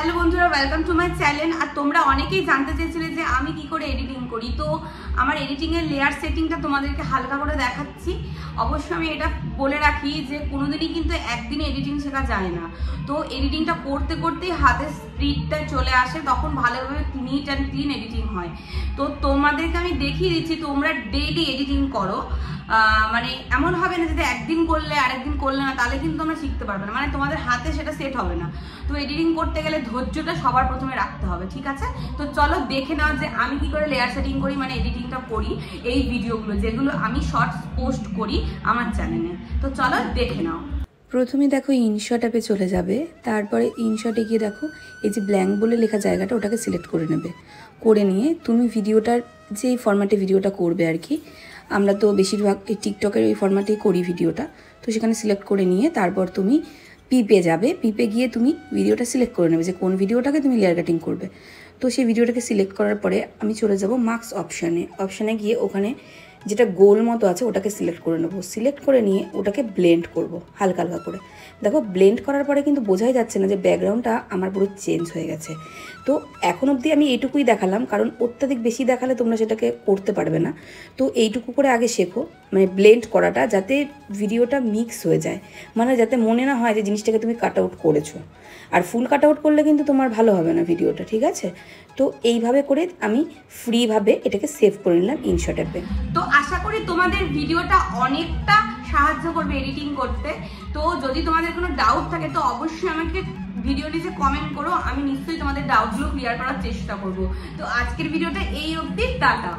Hello বন্ধুরা, welcome to my channel. আর তোমরা অনেকেই জানতে চেয়েছিলে যে আমি কি করে এডিটিং করি। তো আমার এডিটিংয়ের লেয়ার সেটিংটা তোমাদেরকে হালকা করে দেখাচ্ছি। অবশ্যই আমি এটা বলে রাখি যে কোনোদিনই কিন্তু একদিনে এডিটিং শেখা যায় না। তো এডিটিংটা করতে করতেই হাতের স্পিডটা চলে আসে, তখন ভালোভাবে নিট অ্যান্ড ক্লিন এডিটিং হয়। তো তোমাদেরকে আমি দেখিয়ে দিচ্ছি, তোমরা ডেইলি এডিটিং করো। মানে এমন হবে না যদি একদিন করলে আরেকদিন করলে না, তাহলে কিন্তু তোমরা শিখতে পারবে না, মানে তোমাদের হাতে সেটা সেট হবে না। তো এডিটিং করতে গেলে ধৈর্যটা সবার প্রথমে রাখতে হবে, ঠিক আছে? তো চলো দেখে নাও যে আমি কি করে লেয়ার সেটিং করি, মানে এডিটিংটা করি এই ভিডিওগুলো যেগুলো আমি শর্টস পোস্ট করি আমার চ্যানেলে। তো চলো দেখে নাও। প্রথমে দেখো ইনশট অ্যাপে চলে যাবে, তারপরে ইনশটে গিয়ে দেখো এই যে ব্ল্যাঙ্ক বলে লেখা জায়গাটা, ওটাকে সিলেক্ট করে নেবে। করে নিয়ে তুমি ভিডিওটার যেই ফরম্যাটে ভিডিওটা করবে আর কি, আমরা তো বেশিরভাগ এই টিকটকের ওই ফরম্যাটেই করি ভিডিওটা। তো সেখানে সিলেক্ট করে নিয়ে তারপর তুমি পিপে যাবে। পিপে গিয়ে তুমি ভিডিওটা সিলেক্ট করে নেবে যে কোন ভিডিওটাকে তুমি লেয়ার কাটিং করবে। তো সেই ভিডিওটাকে সিলেক্ট করার পরে আমি চলে যাব মার্কস অপশানে গিয়ে ওখানে যেটা গোল মতো আছে ওটাকে সিলেক্ট করে নেবো। সিলেক্ট করে নিয়ে ওটাকে ব্লেন্ড করব হালকা হালকা করে। দেখো ব্লেন্ড করার পরে কিন্তু বোঝাই যাচ্ছে না যে ব্যাকগ্রাউন্ডটা আমার পুরো চেঞ্জ হয়ে গেছে। তো এখন অবধি আমি এইটুকুই দেখালাম, কারণ অত্যাধিক বেশি দেখালে তোমরা সেটাকে করতে পারবে না। তো এইটুকু করে আগে শেখো, মানে ব্লেন্ড করাটা, যাতে ভিডিওটা মিক্স হয়ে যায়, মানে যাতে মনে না হয় যে জিনিসটাকে তুমি কাট আউট করেছো। আর ফুল কাট আউট করলে কিন্তু তোমার ভালো হবে না ভিডিওটা, ঠিক আছে? তো এইভাবে করে আমি ফ্রিভাবে এটাকে সেভ করে নিলাম ইনশট অ্যাপে। তো আশা করি তোমাদের ভিডিওটা অনেকটা সাহায্য করবে এডিটিং করতে। তো যদি তোমাদের কোনো ডাউট থাকে তো অবশ্যই আমাকে ভিডিও নিচে কমেন্ট করো, আমি নিশ্চয়ই তোমাদের ডাউটগুলো ক্লিয়ার করার চেষ্টা করব। তো আজকের ভিডিওটা এই অবধি, টাটা।